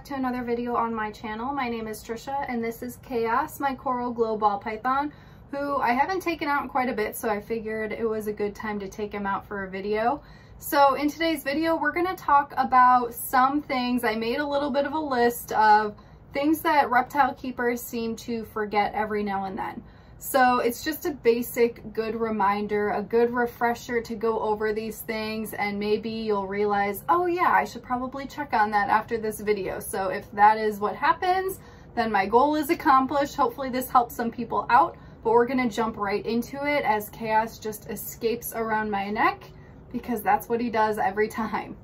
back to another video on my channel. My name is Trisha and this is Chaos, my coral glow ball python, who I haven't taken out in quite a bit, so I figured it was a good time to take him out for a video. So in today's video, we're going to talk about some things. I made a little bit of a list of things that reptile keepers seem to forget every now and then. So it's just a basic good reminder, a good refresher to go over these things, and maybe you'll realize, oh yeah, I should probably check on that after this video. So if that is what happens, then my goal is accomplished. Hopefully this helps some people out, but we're gonna jump right into it as Chaos just escapes around my neck because that's what he does every time.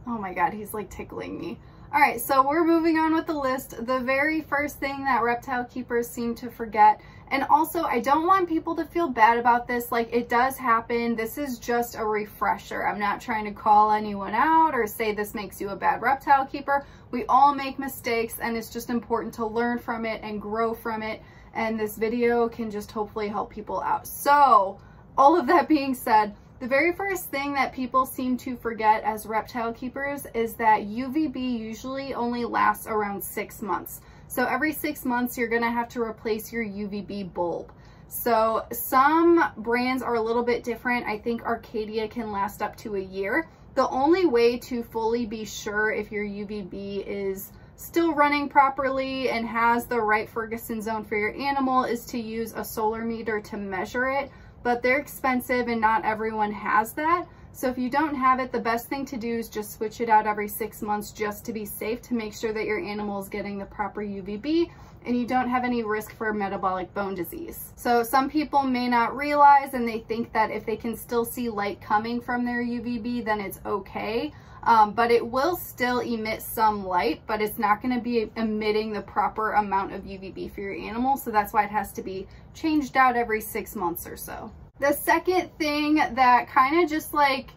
Oh my God, he's like tickling me. All right, so we're moving on with the list. The very first thing that reptile keepers seem to forget, and also I don't want people to feel bad about this, like it does happen. This is just a refresher. I'm not trying to call anyone out or say this makes you a bad reptile keeper. We all make mistakes and it's just important to learn from it and grow from it. And this video can just hopefully help people out. So all of that being said, the very first thing that people seem to forget as reptile keepers is that UVB usually only lasts around 6 months. So every 6 months, you're gonna have to replace your UVB bulb. So some brands are a little bit different. I think Arcadia can last up to a year. The only way to fully be sure if your UVB is still running properly and has the right Ferguson zone for your animal is to use a solar meter to measure it. But they're expensive and not everyone has that. So if you don't have it, the best thing to do is just switch it out every 6 months just to be safe, to make sure that your animal is getting the proper UVB and you don't have any risk for metabolic bone disease. So some people may not realize, and they think that if they can still see light coming from their UVB, then it's okay. But it will still emit some light, but it's not going to be emitting the proper amount of UVB for your animal. So that's why it has to be changed out every 6 months or so. The second thing that kind of just like,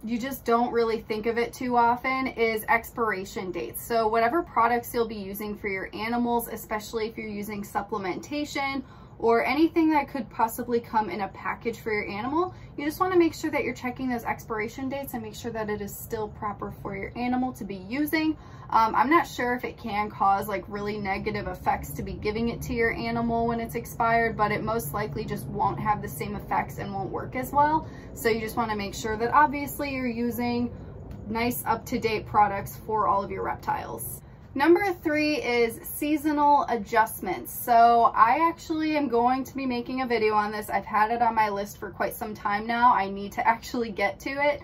you just don't really think of it too often is expiration dates. So whatever products you'll be using for your animals, especially if you're using supplementation or anything that could possibly come in a package for your animal, you just want to make sure that you're checking those expiration dates and make sure that it is still proper for your animal to be using. I'm not sure if it can cause like really negative effects to be giving it to your animal when it's expired, but it most likely just won't have the same effects and won't work as well. So you just want to make sure that obviously you're using nice up-to-date products for all of your reptiles. Number 3 is seasonal adjustments. So I actually am going to be making a video on this. I've had it on my list for quite some time now. I need to actually get to it.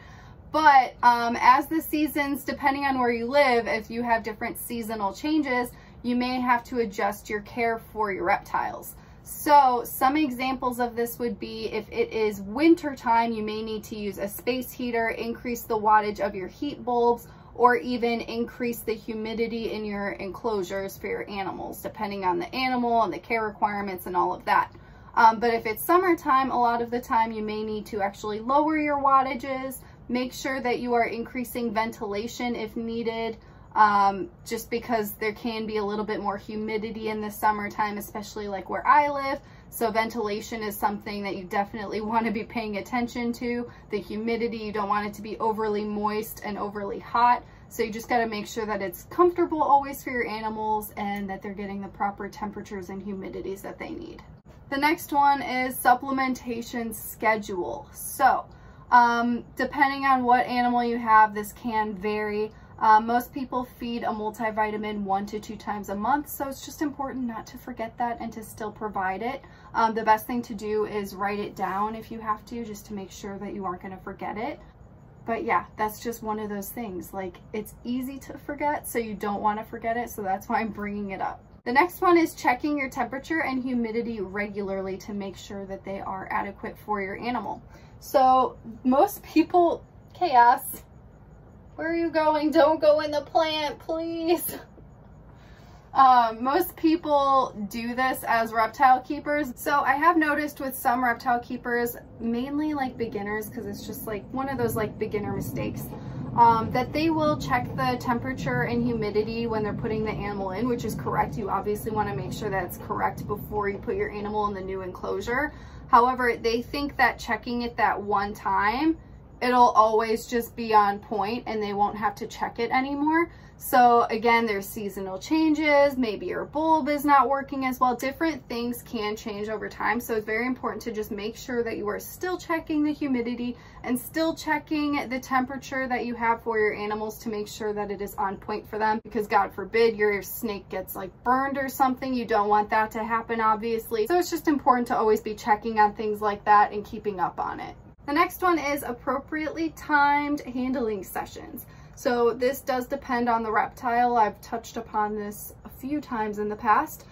But as the seasons, depending on where you live, if you have different seasonal changes, you may have to adjust your care for your reptiles. So some examples of this would be if it is winter time, you may need to use a space heater, increase the wattage of your heat bulbs, or even increase the humidity in your enclosures for your animals, depending on the animal and the care requirements and all of that. But if it's summertime, a lot of the time you may need to actually lower your wattages, make sure that you are increasing ventilation if needed, just because there can be a little bit more humidity in the summertime, especially like where I live. So ventilation is something that you definitely want to be paying attention to. The humidity, you don't want it to be overly moist and overly hot. So you just got to make sure that it's comfortable always for your animals and that they're getting the proper temperatures and humidities that they need. The next one is supplementation schedule. So depending on what animal you have, this can vary. Most people feed a multivitamin 1 to 2 times a month, so it's just important not to forget that and to still provide it. The best thing to do is write it down if you have to, just to make sure that you aren't going to forget it. But yeah, that's just one of those things. Like, it's easy to forget, so you don't want to forget it, so that's why I'm bringing it up. The next one is checking your temperature and humidity regularly to make sure that they are adequate for your animal. So most people, Chaos, where are you going? Don't go in the plant, please. Most people do this as reptile keepers. So I have noticed with some reptile keepers, mainly like beginners, because it's just like one of those like beginner mistakes, that they will check the temperature and humidity when they're putting the animal in, which is correct. You obviously want to make sure that it's correct before you put your animal in the new enclosure. However, they think that checking it that one time it'll always just be on point and they won't have to check it anymore. So again, there's seasonal changes, maybe your bulb is not working as well. Different things can change over time. So it's very important to just make sure that you are still checking the humidity and still checking the temperature that you have for your animals to make sure that it is on point for them, because God forbid your snake gets like burned or something. You don't want that to happen, obviously. So it's just important to always be checking on things like that and keeping up on it. The next one is appropriately timed handling sessions. So this does depend on the reptile. I've touched upon this a few times in the past.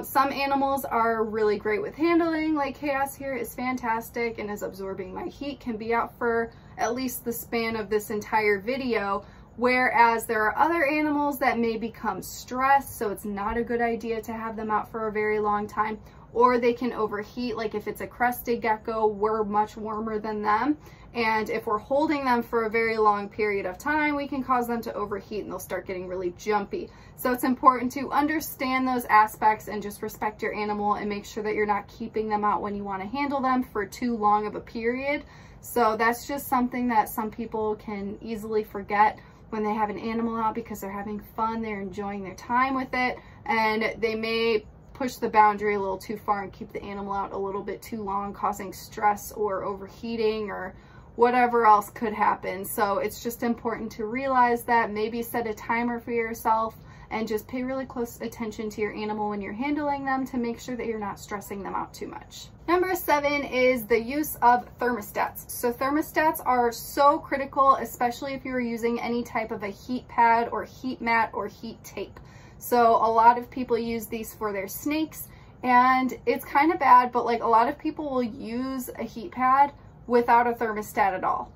Some animals are really great with handling, like Chaos here is fantastic and is absorbing my heat, can be out for at least the span of this entire video, whereas there are other animals that may become stressed, so it's not a good idea to have them out for a very long time, or they can overheat. Like if it's a crested gecko, we're much warmer than them. And if we're holding them for a very long period of time, we can cause them to overheat and they'll start getting really jumpy. So it's important to understand those aspects and just respect your animal and make sure that you're not keeping them out when you want to handle them for too long of a period. So that's just something that some people can easily forget when they have an animal out, because they're having fun, they're enjoying their time with it, and they may push the boundary a little too far and keep the animal out a little bit too long, causing stress or overheating or whatever else could happen. So it's just important to realize that, maybe set a timer for yourself and just pay really close attention to your animal when you're handling them to make sure that you're not stressing them out too much. Number 7 is the use of thermostats. So thermostats are so critical, especially if you're using any type of a heat pad or heat mat or heat tape. So a lot of people use these for their snakes, and it's kind of bad, but like a lot of people will use a heat pad without a thermostat at all.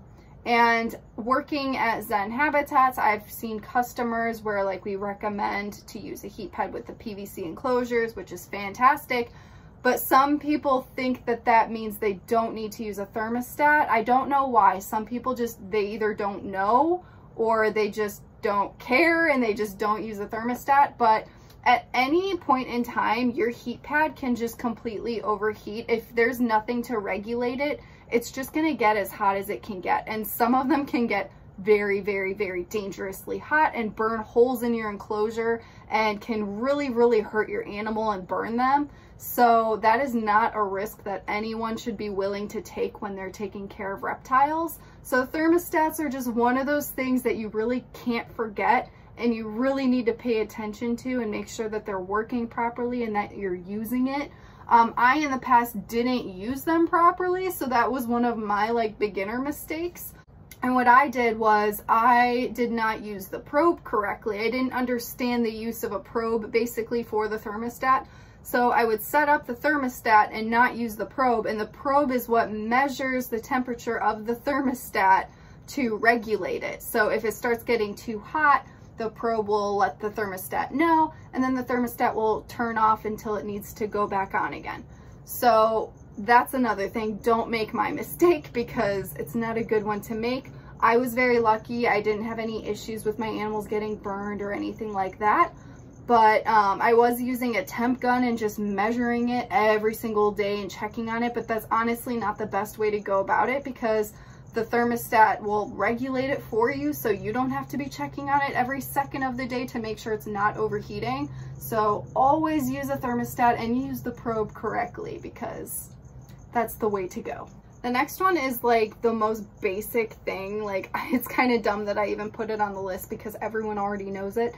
And working at Zen Habitats, I've seen customers where like we recommend to use a heat pad with the PVC enclosures, which is fantastic. But some people think that that means they don't need to use a thermostat. I don't know why. Some people just, they either don't know or they just don't care and they just don't use a thermostat. But at any point in time, your heat pad can just completely overheat. If there's nothing to regulate it, it's just going to get as hot as it can get. And some of them can get very, very, very dangerously hot and burn holes in your enclosure and can really, really hurt your animal and burn them. So that is not a risk that anyone should be willing to take when they're taking care of reptiles. So thermostats are just one of those things that you really can't forget and you really need to pay attention to and make sure that they're working properly and that you're using it. I in the past didn't use them properly, so that was one of my like beginner mistakes. And what I did was I did not use the probe correctly. I didn't understand the use of a probe basically for the thermostat. So I would set up the thermostat and not use the probe, and the probe is what measures the temperature of the thermostat to regulate it. So if it starts getting too hot, the probe will let the thermostat know, and then the thermostat will turn off until it needs to go back on again. So that's another thing. Don't make my mistake, because it's not a good one to make. I was very lucky. I didn't have any issues with my animals getting burned or anything like that. But I was using a temp gun and just measuring it every single day and checking on it. But that's honestly not the best way to go about it, because the thermostat will regulate it for you, so you don't have to be checking on it every second of the day to make sure it's not overheating. So always use a thermostat and use the probe correctly, because that's the way to go. The next one is like the most basic thing. Like, it's kind of dumb that I even put it on the list because everyone already knows it.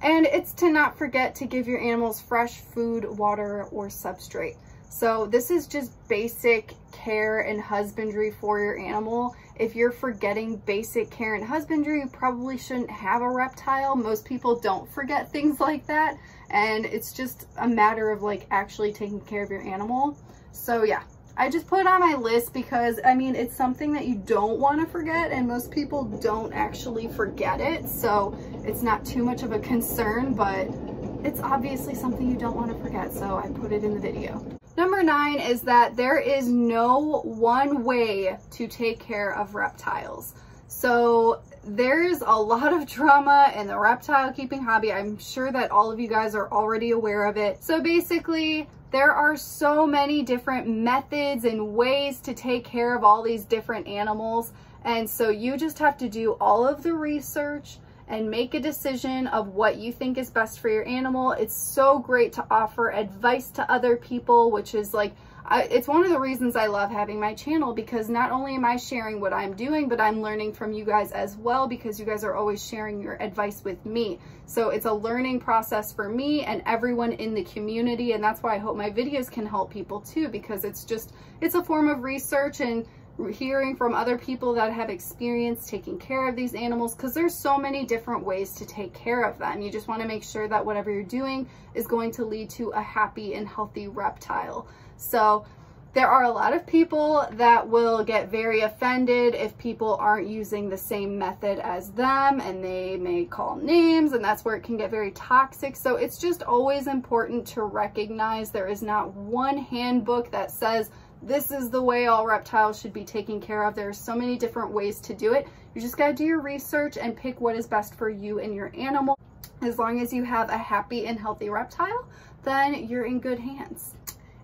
And it's to not forget to give your animals fresh food, water, or substrate. So this is just basic care and husbandry for your animal. If you're forgetting basic care and husbandry, you probably shouldn't have a reptile. Most people don't forget things like that. And it's just a matter of like actually taking care of your animal. So yeah, I just put it on my list because I mean, it's something that you don't want to forget, and most people don't actually forget it. So it's not too much of a concern, but it's obviously something you don't want to forget. So I put it in the video. Number 9 is that there is no one way to take care of reptiles. So there's a lot of drama in the reptile keeping hobby. I'm sure that all of you guys are already aware of it. So basically, there are so many different methods and ways to take care of all these different animals. And so you just have to do all of the research and make a decision of what you think is best for your animal. It's so great to offer advice to other people, which is like, it's one of the reasons I love having my channel, because not only am I sharing what I'm doing, but I'm learning from you guys as well, because you guys are always sharing your advice with me. So it's a learning process for me and everyone in the community. And that's why I hope my videos can help people too, because it's a form of research and hearing from other people that have experience taking care of these animals, because there's so many different ways to take care of them. You just want to make sure that whatever you're doing is going to lead to a happy and healthy reptile. So there are a lot of people that will get very offended if people aren't using the same method as them, and they may call names, and that's where it can get very toxic. So it's just always important to recognize there is not one handbook that says this is the way all reptiles should be taken care of. There are so many different ways to do it. You just got to do your research and pick what is best for you and your animal. As long as you have a happy and healthy reptile, then you're in good hands.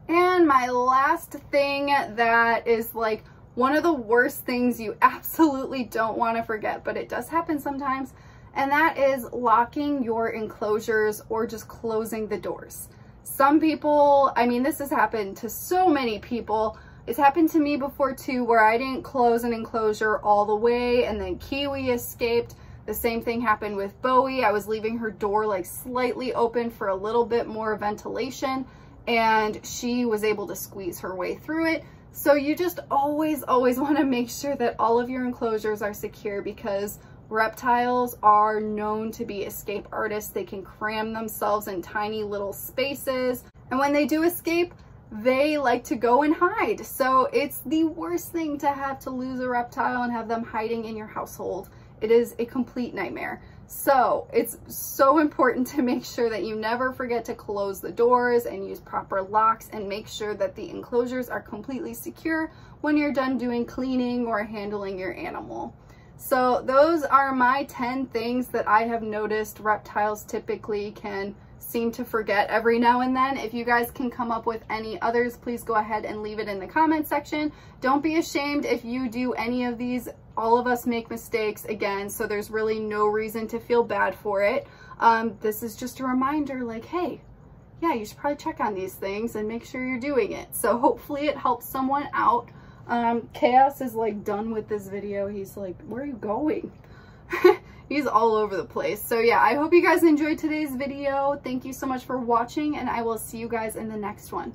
And my last thing that is like one of the worst things you absolutely don't want to forget, but it does happen sometimes, and that is locking your enclosures or just closing the doors. Some people, I mean, this has happened to so many people. It's happened to me before too, where I didn't close an enclosure all the way and then Kiwi escaped. The same thing happened with Bowie. I was leaving her door like slightly open for a little bit more ventilation, and she was able to squeeze her way through it. So you just always want to make sure that all of your enclosures are secure, because reptiles are known to be escape artists. They can cram themselves in tiny little spaces, and when they do escape, they like to go and hide. So it's the worst thing to have to lose a reptile and have them hiding in your household. It is a complete nightmare. So it's so important to make sure that you never forget to close the doors and use proper locks, and make sure that the enclosures are completely secure when you're done doing cleaning or handling your animal. So those are my 10 things that I have noticed reptiles typically can seem to forget every now and then. If you guys can come up with any others, please go ahead and leave it in the comment section. Don't be ashamed if you do any of these. All of us make mistakes again, so there's really no reason to feel bad for it. This is just a reminder, like, hey, yeah, you should probably check on these things and make sure you're doing it. So hopefully it helps someone out. Chaos is like done with this video. He's like, where are you going? He's all over the place. So yeah, I hope you guys enjoyed today's video. Thank you so much for watching, and I will see you guys in the next one.